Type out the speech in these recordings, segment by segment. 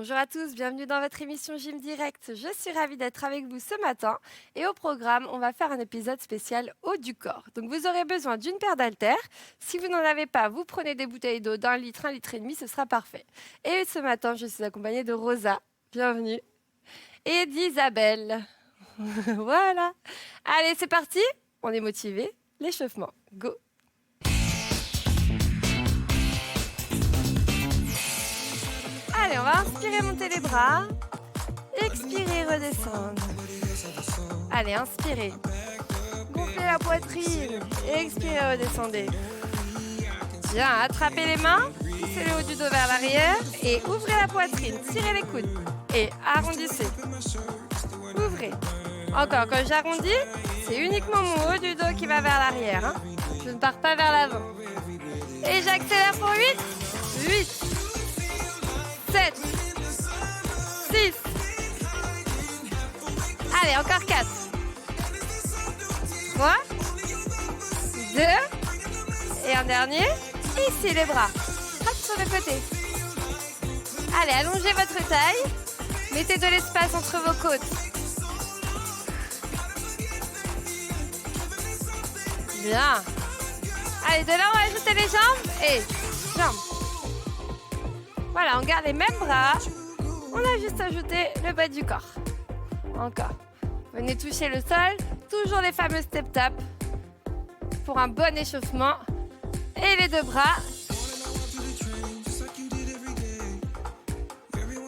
Bonjour à tous, bienvenue dans votre émission Gym Direct. Je suis ravie d'être avec vous ce matin et au programme, on va faire un épisode spécial haut du corps. Donc vous aurez besoin d'une paire d'haltères. Si vous n'en avez pas, vous prenez des bouteilles d'eau d'1 litre, 1,5 litre, ce sera parfait. Et ce matin, je suis accompagnée de Rosa, bienvenue, et d'Isabelle. Voilà. Allez, c'est parti, on est motivés. L'échauffement, go. Allez, on va inspirer, monter les bras. Expirer, redescendre. Allez, inspirez. Gonflez la poitrine. Expirez, redescendez. Bien, attrapez les mains. Poussez le haut du dos vers l'arrière. Et ouvrez la poitrine. Tirez les coudes. Et arrondissez. Ouvrez. Encore, quand j'arrondis, c'est uniquement mon haut du dos qui va vers l'arrière. Hein. Je ne pars pas vers l'avant. Et j'accélère pour 8. 8. 7. 6. Allez, encore 4. 3. 2. Et un dernier. Ici, les bras. Hop, sur le côté. Allez, allongez votre taille. Mettez de l'espace entre vos côtes. Bien. Allez, de là, on va ajouter les jambes et jambes. Voilà, on garde les mêmes bras. On a juste ajouté le bas du corps. Encore. Venez toucher le sol. Toujours les fameux step tap pour un bon échauffement. Et les deux bras.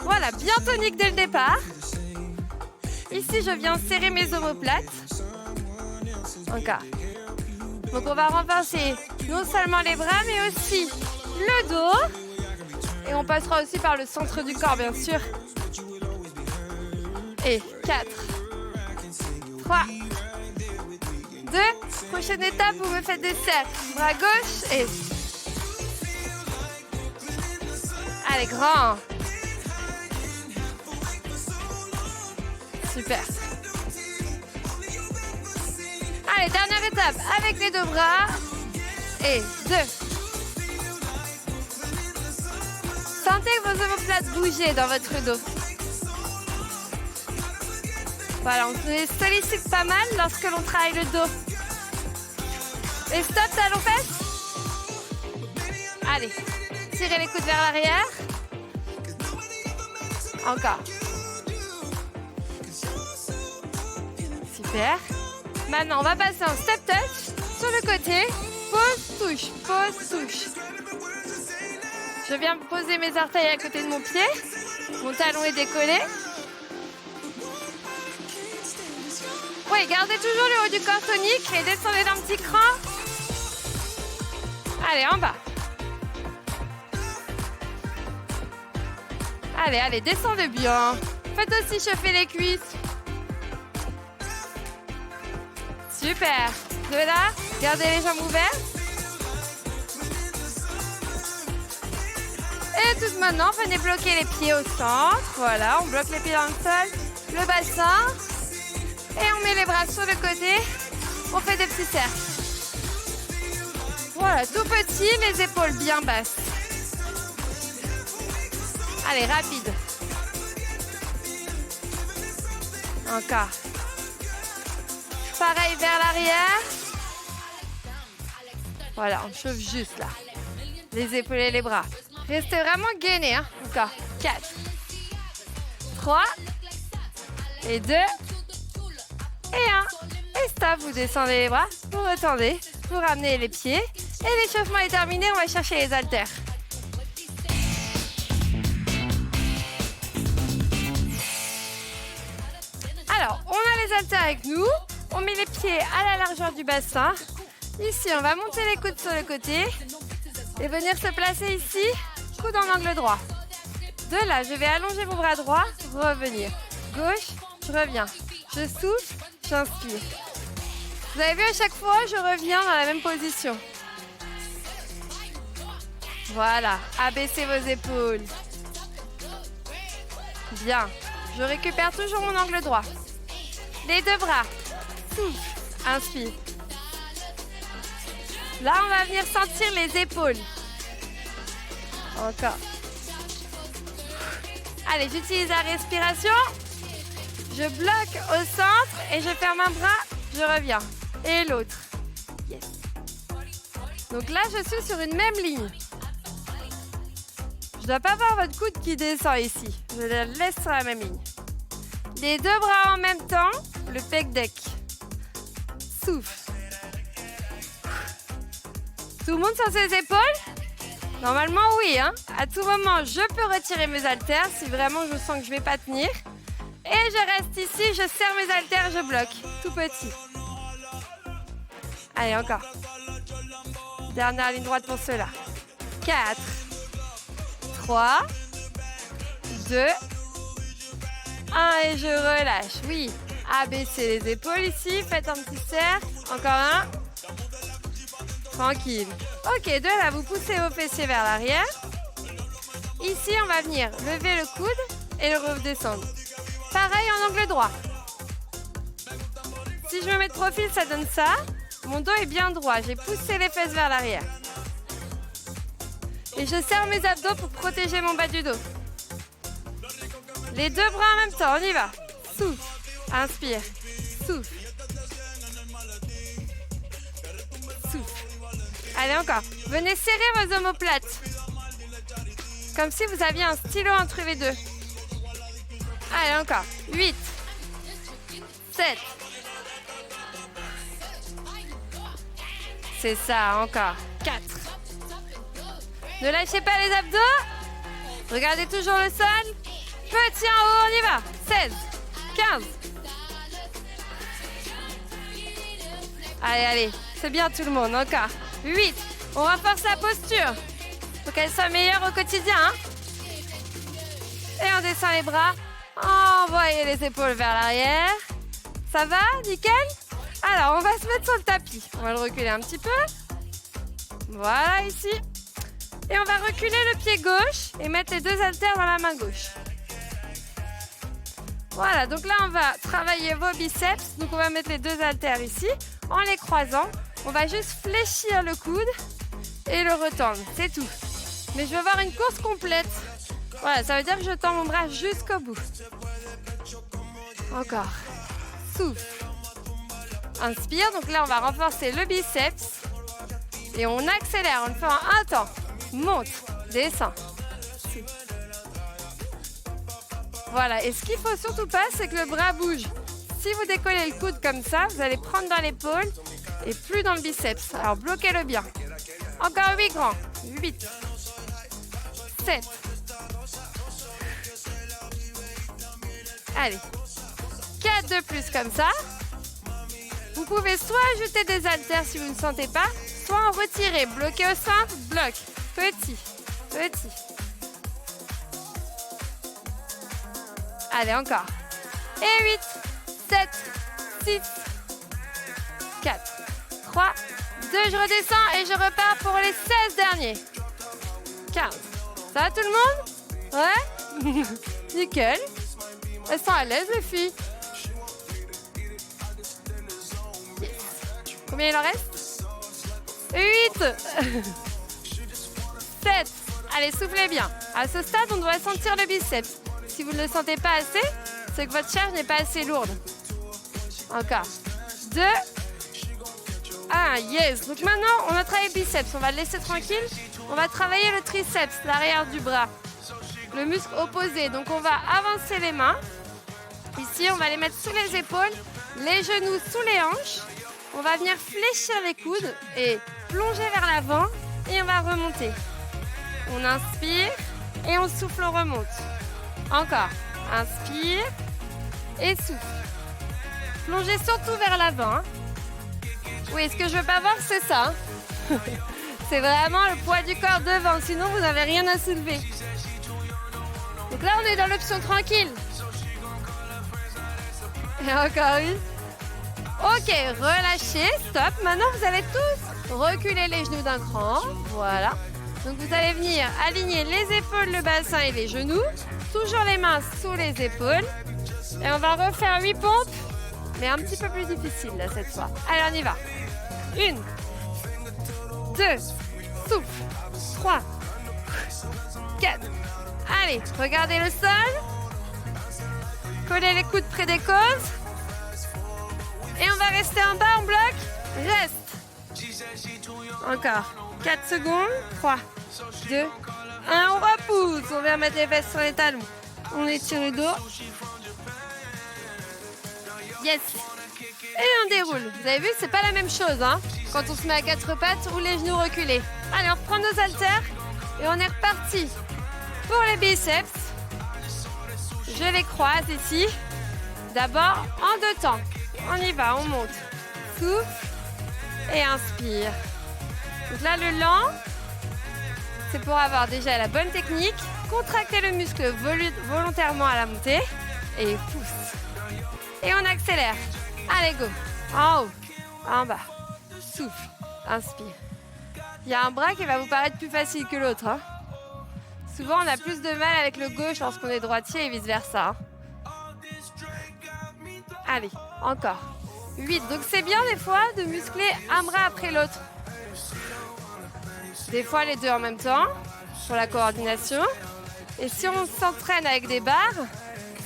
Voilà, bien tonique dès le départ. Ici, je viens serrer mes omoplates. Encore. Donc, on va renforcer non seulement les bras, mais aussi le dos. Et on passera aussi par le centre du corps, bien sûr. Et 4, 3, 2. Prochaine étape, vous me faites des cercles. Bras gauche et... Allez, grand. Super. Allez, dernière étape, avec les deux bras. Et 2. Sentez vos omoplates bouger dans votre dos. Voilà, on se sollicite pas mal lorsque l'on travaille le dos. Et stop, talons fesses. Allez, tirez les coudes vers l'arrière. Encore. Super. Maintenant, on va passer en step touch sur le côté. Pause, touche, pause, touche. Je viens poser mes orteils à côté de mon pied. Mon talon est décollé. Oui, gardez toujours le haut du corps tonique et descendez d'un petit cran. Allez, en bas. Allez, allez, descendez bien. Faites aussi chauffer les cuisses. Super. De là, gardez les jambes ouvertes. Et tout maintenant, venez bloquer les pieds au centre. Voilà, on bloque les pieds dans le sol, le bassin. Et on met les bras sur le côté. On fait des petits cercles. Voilà, tout petit, les épaules bien basses. Allez, rapide. Encore. Pareil vers l'arrière. Voilà, on chauffe juste là. Les épaules et les bras. Restez vraiment gainés. Hein. Encore. 4. 3. Et 2. Et 1. Et stop. Vous descendez les bras. Vous retendez. Vous ramenez les pieds. Et l'échauffement est terminé. On va chercher les haltères. Alors, on a les haltères avec nous. On met les pieds à la largeur du bassin. Ici, on va monter les coudes sur le côté. Et venir se placer ici. Coude en angle droit. De là, je vais allonger mon bras droit. Revenir. Gauche, je reviens. Je souffle, j'inspire. Vous avez vu, à chaque fois, je reviens dans la même position. Voilà. Abaissez vos épaules. Bien. Je récupère toujours mon angle droit. Les deux bras. Souffle. Inspire. Là, on va venir sentir les épaules. Encore. Allez, j'utilise la respiration. Je bloque au centre et je ferme un bras. Je reviens. Et l'autre. Yes. Donc là, je suis sur une même ligne. Je ne dois pas voir votre coude qui descend ici. Je le laisse sur la même ligne. Les deux bras en même temps. Le pec deck. Souffle. Tout le monde sur ses épaules? Normalement, oui. Hein. À tout moment, je peux retirer mes haltères si vraiment je sens que je ne vais pas tenir. Et je reste ici, je serre mes haltères, je bloque. Tout petit. Allez, encore. Dernière ligne droite pour ceux-là. 4, 3, 2, 1 et je relâche. Oui. Abaissez les épaules ici. Faites un petit cercle. Encore un. Tranquille. Ok, de là, vous poussez vos fessiers vers l'arrière. Ici, on va venir lever le coude et le redescendre. Pareil en angle droit. Si je me mets de profil, ça donne ça. Mon dos est bien droit. J'ai poussé les fesses vers l'arrière. Et je serre mes abdos pour protéger mon bas du dos. Les deux bras en même temps, on y va. Souffle. Inspire. Souffle. Souffle. Allez, encore. Venez serrer vos omoplates. Comme si vous aviez un stylo entre les deux. Allez, encore. 8, 7. C'est ça, encore. 4. Ne lâchez pas les abdos. Regardez toujours le sol. Petit en haut, on y va. 16, 15. Allez, allez. C'est bien tout le monde, encore. 8. On renforce la posture. Faut qu'elle soit meilleure au quotidien. Hein. Et on descend les bras. Envoyez les épaules vers l'arrière. Ça va? Nickel? Alors, on va se mettre sur le tapis. On va le reculer un petit peu. Voilà, ici. Et on va reculer le pied gauche et mettre les deux haltères dans la main gauche. Voilà, donc là, on va travailler vos biceps. Donc, on va mettre les deux haltères ici. En les croisant, on va juste fléchir le coude et le retendre. C'est tout. Mais je veux voir une course complète. Voilà, ça veut dire que je tends mon bras jusqu'au bout. Encore. Souffle. Inspire. Donc là, on va renforcer le biceps. Et on accélère. On le fait en un temps. Monte. Descend. Voilà. Et ce qu'il ne faut surtout pas, c'est que le bras bouge. Si vous décollez le coude comme ça, vous allez prendre dans l'épaule et plus dans le biceps. Alors, bloquez-le bien. Encore 8 grands. 8. 7. Allez. 4 de plus comme ça. Vous pouvez soit ajouter des haltères si vous ne sentez pas, soit en retirer. Bloquer au centre, bloc. Petit. Petit. Allez, encore. Et 8. 7, 6, 4, 3, 2, je redescends et je repars pour les 16 derniers. 15. Ça va tout le monde? Ouais. Nickel. Elles sont à l'aise les filles. Yes. Combien il en reste? 8. 7. Allez, soufflez bien. À ce stade, on doit sentir le biceps. Si vous ne le sentez pas assez, c'est que votre charge n'est pas assez lourde. Encore. 2. 1. Yes. Donc maintenant, on a travaillé le biceps. On va le laisser tranquille. On va travailler le triceps, l'arrière du bras. Le muscle opposé. Donc on va avancer les mains. Ici, on va les mettre sous les épaules. Les genoux sous les hanches. On va venir fléchir les coudes et plonger vers l'avant. Et on va remonter. On inspire et on souffle, on remonte. Encore. Inspire et souffle. Plongez surtout vers l'avant. Hein. Oui, ce que je veux pas voir, c'est ça. Hein. C'est vraiment le poids du corps devant, sinon vous n'avez rien à soulever. Donc là, on est dans l'option tranquille. Et encore une. Ok, relâchez, stop. Maintenant, vous allez tous reculer les genoux d'un cran. Voilà. Donc vous allez venir aligner les épaules, le bassin et les genoux. Toujours les mains sous les épaules. Et on va refaire 8 pompes, mais un petit peu plus difficile là cette fois. Allez, on y va. 1, 2, souffle. 3, 4. Allez, regardez le sol. Collez les coudes près des côtes. Et on va rester en bas en bloc. Reste. Encore. 4 secondes. 3, 2, 1. On repousse. On vient mettre les fesses sur les talons. On étire le dos. Yes. Et on déroule. Vous avez vu, c'est pas la même chose, hein, quand on se met à 4 pattes ou les genoux reculés. Allez, on reprend nos haltères et on est reparti pour les biceps. Je les croise ici. D'abord en 2 temps. On y va, on monte. Souffle et inspire. Donc là, le lent, c'est pour avoir déjà la bonne technique. Contracter le muscle volontairement à la montée et pousse. Et on accélère. Allez, go. En haut, en bas. Souffle, inspire. Il y a un bras qui va vous paraître plus facile que l'autre, hein. Souvent, on a plus de mal avec le gauche lorsqu'on est droitier et vice-versa, hein. Allez, encore. 8. Donc, c'est bien des fois de muscler un bras après l'autre. Des fois, les deux en même temps, pour la coordination. Et si on s'entraîne avec des barres,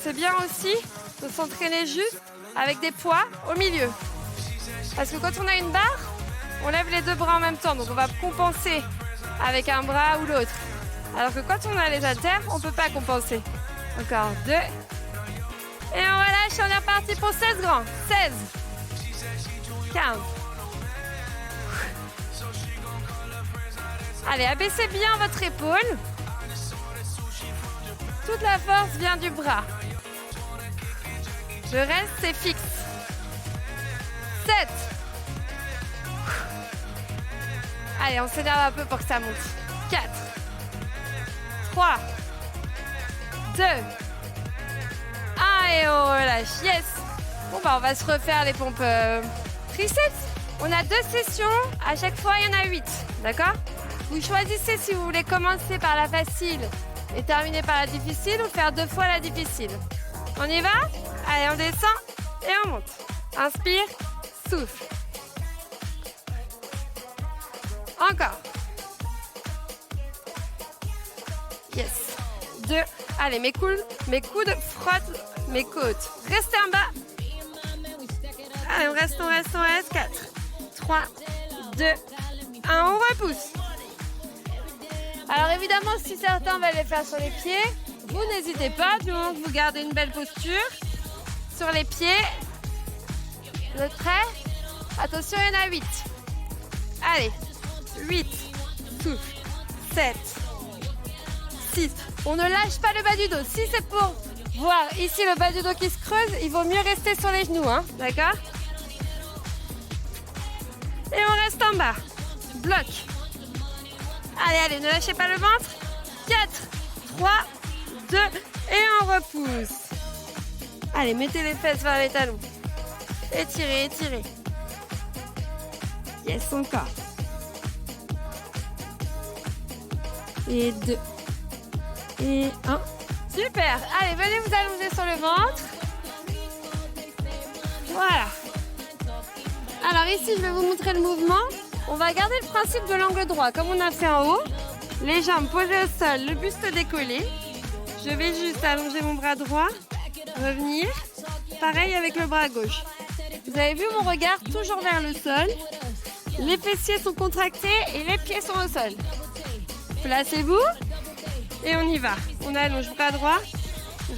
c'est bien aussi de s'entraîner juste avec des poids au milieu. Parce que quand on a une barre, on lève les 2 bras en même temps. Donc on va compenser avec un bras ou l'autre. Alors que quand on a les haltères, on ne peut pas compenser. Encore 2. Et on relâche, on est reparti pour 16 grands. 16. 15. Allez, abaissez bien votre épaule. Toute la force vient du bras. Le reste, c'est fixe. 7. Allez, on s'énerve un peu pour que ça monte. 4. 3. 2. 1 et on relâche. Yes. Bon, bah, on va se refaire les pompes triceps. On a 2 sessions. À chaque fois, il y en a 8. D'accord? Vous choisissez si vous voulez commencer par la facile et terminer par la difficile ou faire 2 fois la difficile. On y va? Allez, on descend et on monte. Inspire, souffle. Encore. Yes. 2. Allez, mes coudes frottent mes côtes. Restez en bas. Allez, on reste. 4, 3, 2, 1. On repousse. Alors évidemment, si certains veulent les faire sur les pieds, vous n'hésitez pas, du moment que vous gardez une belle posture. Sur les pieds. Vous êtes prêts? Attention, il y en a 8. Allez. 8. Souffle. 7. 6. On ne lâche pas le bas du dos. Si c'est pour voir ici le bas du dos qui se creuse, il vaut mieux rester sur les genoux, hein. D'accord? Et on reste en bas. Bloc. Allez, ne lâchez pas le ventre. 4, 3, 2, et on repousse. Allez, mettez les fesses vers les talons. Étirez. Yes, encore. Et 2. Et 1. Super. Allez, venez vous allonger sur le ventre. Voilà. Alors ici, je vais vous montrer le mouvement. On va garder le principe de l'angle droit, comme on a fait en haut. Les jambes posées au sol, le buste décollé. Je vais juste allonger mon bras droit, revenir. Pareil avec le bras gauche. Vous avez vu mon regard toujours vers le sol. Les fessiers sont contractés et les pieds sont au sol. Placez-vous et on y va. On allonge bras droit,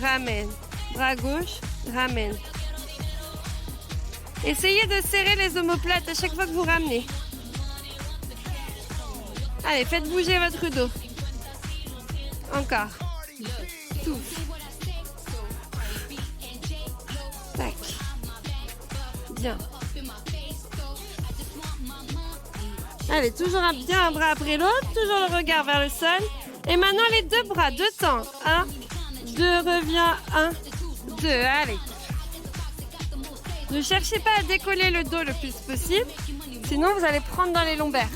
ramène. Bras gauche, ramène. Essayez de serrer les omoplates à chaque fois que vous ramenez. Allez, faites bouger votre dos. Encore. Souffle. Tac. Bien. Allez, toujours bien un bras après l'autre, toujours le regard vers le sol. Et maintenant les 2 bras, 2 temps. 1, 2, reviens, 1, 2. Allez. Ne cherchez pas à décoller le dos le plus possible, sinon vous allez prendre dans les lombaires.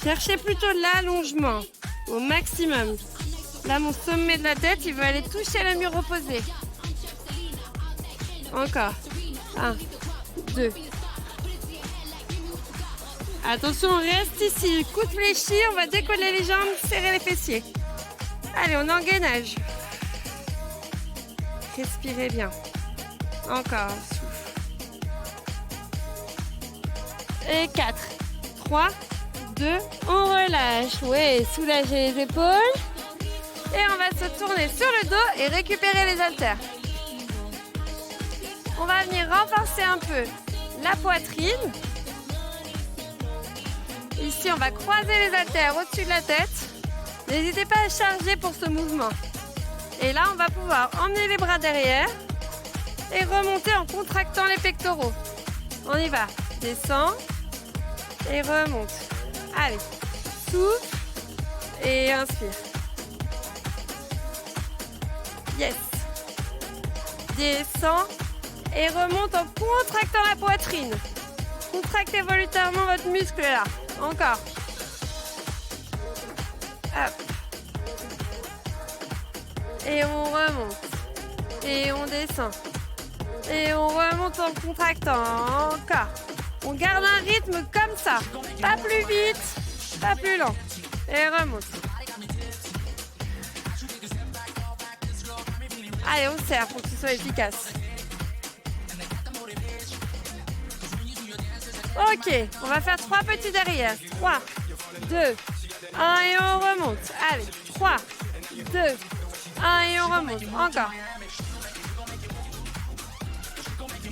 Cherchez plutôt l'allongement au maximum. Là, mon sommet de la tête, il veut aller toucher le mur opposé. Encore. 1, 2. Attention, on reste ici. Coude fléchi, on va décoller les jambes, serrer les fessiers. Allez, on engainage. Respirez bien. Encore. Et 4, 3, 2, on relâche. Ouais, soulagez les épaules. Et on va se tourner sur le dos et récupérer les haltères. On va venir renforcer un peu la poitrine. Ici, on va croiser les haltères au-dessus de la tête. N'hésitez pas à charger pour ce mouvement. Et là, on va pouvoir emmener les bras derrière et remonter en contractant les pectoraux. On y va. Descend et remonte. Allez, souffle et inspire. Yes. Descend et remonte en contractant la poitrine. Contractez volontairement votre muscle là. Encore. Hop. Et on remonte. Et on descend. Et on remonte en contractant. Encore. On garde un rythme comme ça. Pas plus vite, pas plus lent. Et remonte. Allez, on serre pour que ce soit efficace. Ok, on va faire 3 petits derrière. 3, 2, 1 et on remonte. Allez, 3, 2, 1 et on remonte. Encore.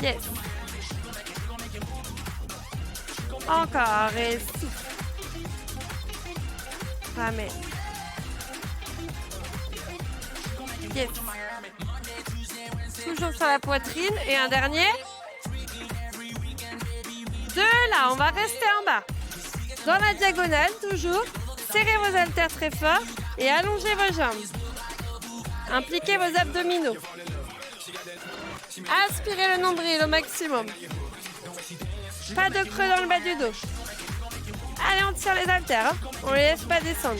Yes. Encore et souffle. Ramène. Yes. Toujours sur la poitrine et un dernier. De là, on va rester en bas. Dans la diagonale, toujours. Serrez vos haltères très fort et allongez vos jambes. Impliquez vos abdominaux. Aspirez le nombril au maximum. Pas de creux dans le bas du dos. Allez, on tire les haltères. Hein. On les laisse pas descendre.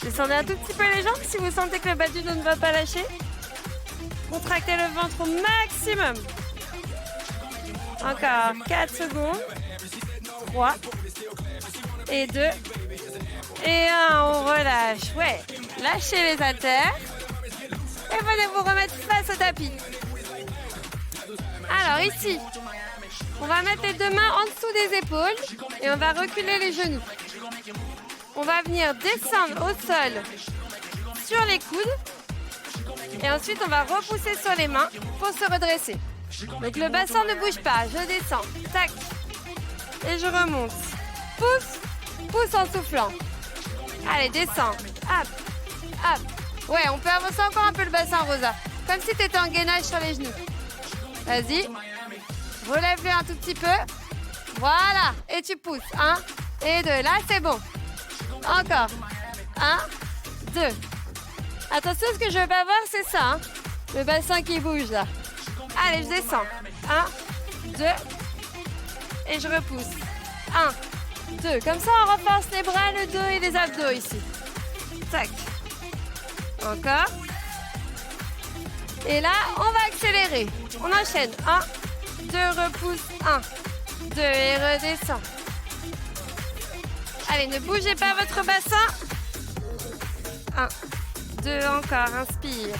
Descendez un tout petit peu les jambes si vous sentez que le bas du dos ne va pas lâcher. Contractez le ventre au maximum. Encore 4 secondes. 3 et 2 et 1. On relâche. Ouais. Lâchez les haltères. Et venez vous remettre face au tapis. Alors ici, on va mettre les 2 mains en dessous des épaules et on va reculer les genoux. On va venir descendre au sol sur les coudes et ensuite on va repousser sur les mains pour se redresser. Donc le bassin ne bouge pas, je descends, tac, et je remonte. Pousse, pousse en soufflant. Allez, descends, hop, hop. Ouais, on peut avancer encore un peu le bassin, Rosa, comme si tu étais en gainage sur les genoux. Vas-y, relève-le un tout petit peu. Voilà, et tu pousses. 1 et 2, là c'est bon. Encore. 1, 2. Attention, ce que je veux pas voir, c'est ça. Hein. Le bassin qui bouge là. Allez, je descends. 1, 2. Et je repousse. 1, 2. Comme ça, on renforce les bras, le dos et les abdos ici. Tac. Encore. Et là, on va accélérer. On enchaîne. 1, 2, repousse. 1, 2 et redescend. Allez, ne bougez pas votre bassin. 1, 2, encore. Inspire.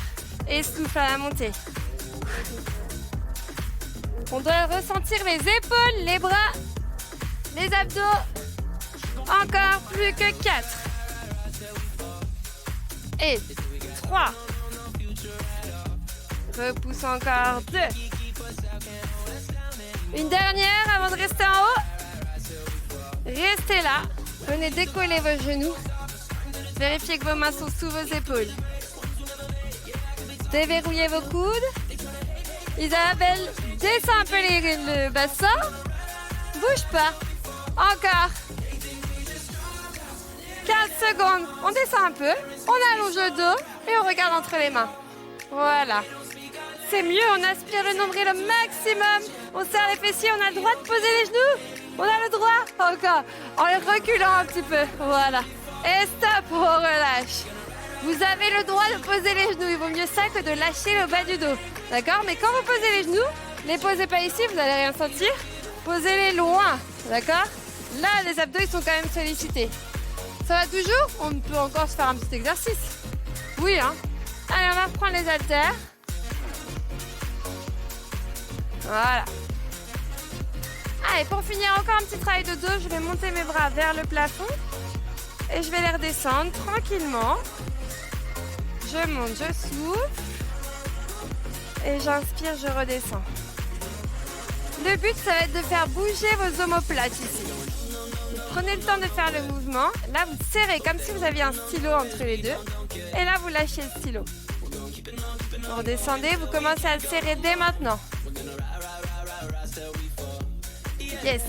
Et souffle à la montée. On doit ressentir les épaules, les bras, les abdos. Encore plus que 4. Et 3. Repousse encore. 2. Une dernière avant de rester en haut. Restez là. Venez décoller vos genoux. Vérifiez que vos mains sont sous vos épaules. Déverrouillez vos coudes. Isabelle, descends un peu le bassin. Bouge pas. Encore. 15 secondes. On descend un peu. On allonge le dos et on regarde entre les mains. Voilà. C'est mieux, on aspire le nombril au maximum. On serre les fessiers, on a le droit de poser les genoux. On a le droit. Encore. En les reculant un petit peu. Voilà. Et stop, on relâche. Vous avez le droit de poser les genoux. Il vaut mieux ça que de lâcher le bas du dos. D'accord? Mais quand vous posez les genoux, ne les posez pas ici, vous n'allez rien sentir. Posez-les loin, d'accord? Là, les abdos, ils sont quand même sollicités. Ça va toujours? On peut encore se faire un petit exercice. Oui, hein? Allez, on va reprendre les haltères. Voilà. Allez, pour finir, encore un petit travail de dos. Je vais monter mes bras vers le plafond. Et je vais les redescendre tranquillement. Je monte, je souffle. Et j'inspire, je redescends. Le but, ça va être de faire bouger vos omoplates ici. Vous prenez le temps de faire le mouvement. Là, vous serrez comme si vous aviez un stylo entre les deux. Et là, vous lâchez le stylo. Vous redescendez, vous commencez à le serrer dès maintenant. Yes.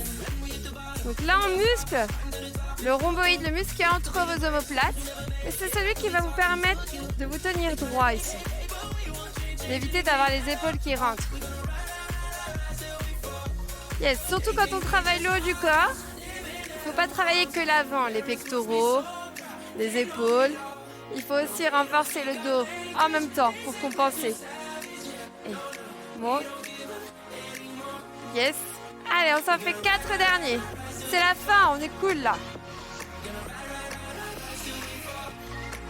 Donc là, on muscle le rhomboïde, le muscle qui est entre vos omoplates. Et c'est celui qui va vous permettre de vous tenir droit ici. D'éviter d'avoir les épaules qui rentrent. Yes, surtout quand on travaille le haut du corps. Il ne faut pas travailler que l'avant, les pectoraux, les épaules. Il faut aussi renforcer le dos en même temps pour compenser. Et bon. Yes. Allez, on s'en fait 4 derniers. C'est la fin, on est cool là.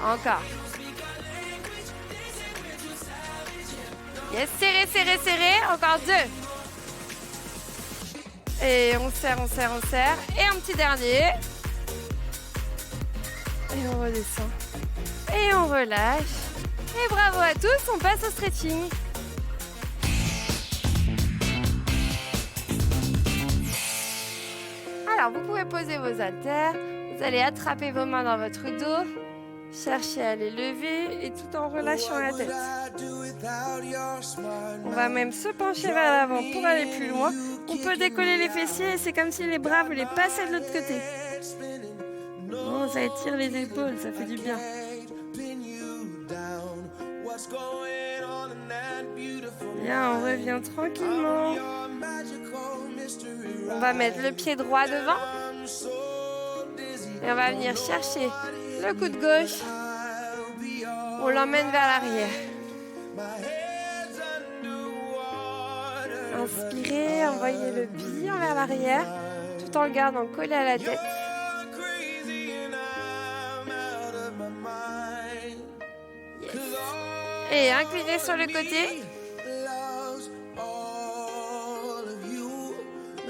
Encore. Yes, serré, serré, serré. Encore 2. Et on serre, on serre, on serre. Et un petit dernier. Et on redescend. Et on relâche. Et bravo à tous, on passe au stretching. Alors, vous pouvez poser vos haltères. Vous allez attraper vos mains dans votre dos. Cherchez à les lever et tout en relâchant la tête. On va même se pencher vers l'avant pour aller plus loin. On peut décoller les fessiers et c'est comme si les bras voulaient passer de l'autre côté. Bon, ça étire les épaules, ça fait du bien. Bien, on revient tranquillement. On va mettre le pied droit devant. Et on va venir chercher le coude gauche. On l'emmène vers l'arrière. Inspirez, envoyez le bien vers l'arrière, tout en le gardant collé à la tête. Yes. Et inclinez sur le côté.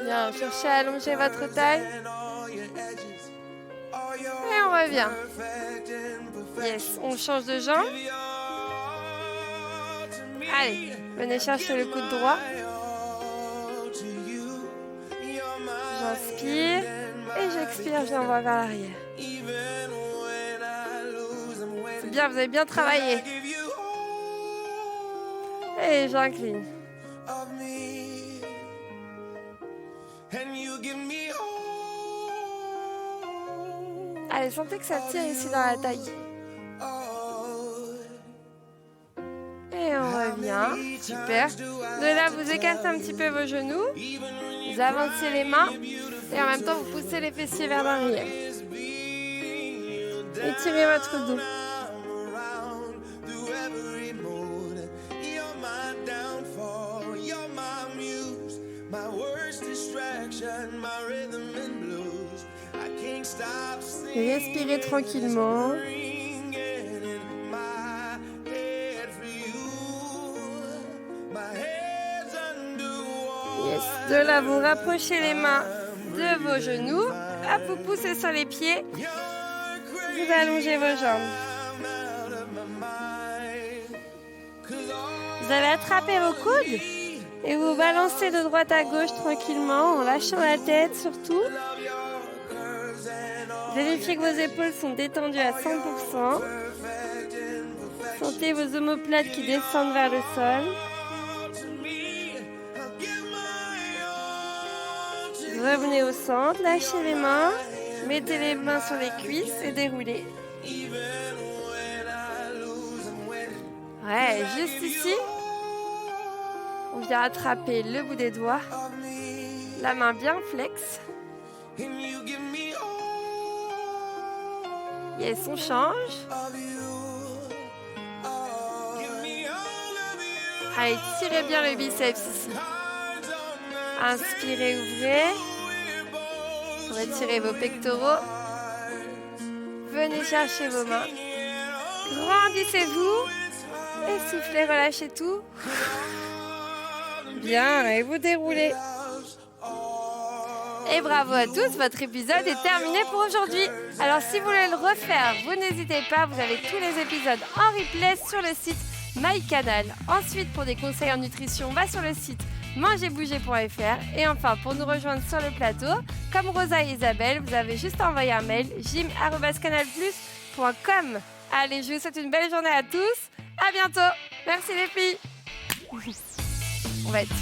Bien, cherchez à allonger votre taille. Et on revient. Yes, on change de jambe. Allez, venez chercher le coude droit. J'inspire et j'expire, je l'envoie vers l'arrière. C'est bien, vous avez bien travaillé. Et j'incline. Allez, sentez que ça tire ici dans la taille. Et on revient. Super. De là, vous écartez un petit peu vos genoux. Vous avancez les mains. Et en même temps, vous poussez les fessiers vers l'arrière. Étirez votre dos. Et respirez tranquillement. Yes. De là, vous rapprochez les mains de vos genoux. Hop, vous poussez sur les pieds. Vous allongez vos jambes. Vous allez attraper vos coudes et vous balancez de droite à gauche tranquillement en lâchant la tête surtout. Vérifiez que vos épaules sont détendues à 100%. Sentez vos omoplates qui descendent vers le sol. Revenez au centre, lâchez les mains. Mettez les mains sur les cuisses et déroulez. Ouais, juste ici. On vient attraper le bout des doigts. La main bien flex. Yes, on change. Allez, tirez bien le biceps ici. Inspirez, ouvrez. Retirez vos pectoraux. Venez chercher vos mains. Grandissez-vous. Et soufflez, relâchez tout. Bien, et vous déroulez. Et bravo à tous, votre épisode est terminé pour aujourd'hui. Alors si vous voulez le refaire, vous n'hésitez pas, vous avez tous les épisodes en replay sur le site MyCanal. Ensuite, pour des conseils en nutrition, va sur le site mangerbouger.fr. Et enfin, pour nous rejoindre sur le plateau, comme Rosa et Isabelle, vous avez juste envoyé un mail gym@canalplus.com. Allez, je vous souhaite une belle journée à tous. À bientôt. Merci les filles. On va être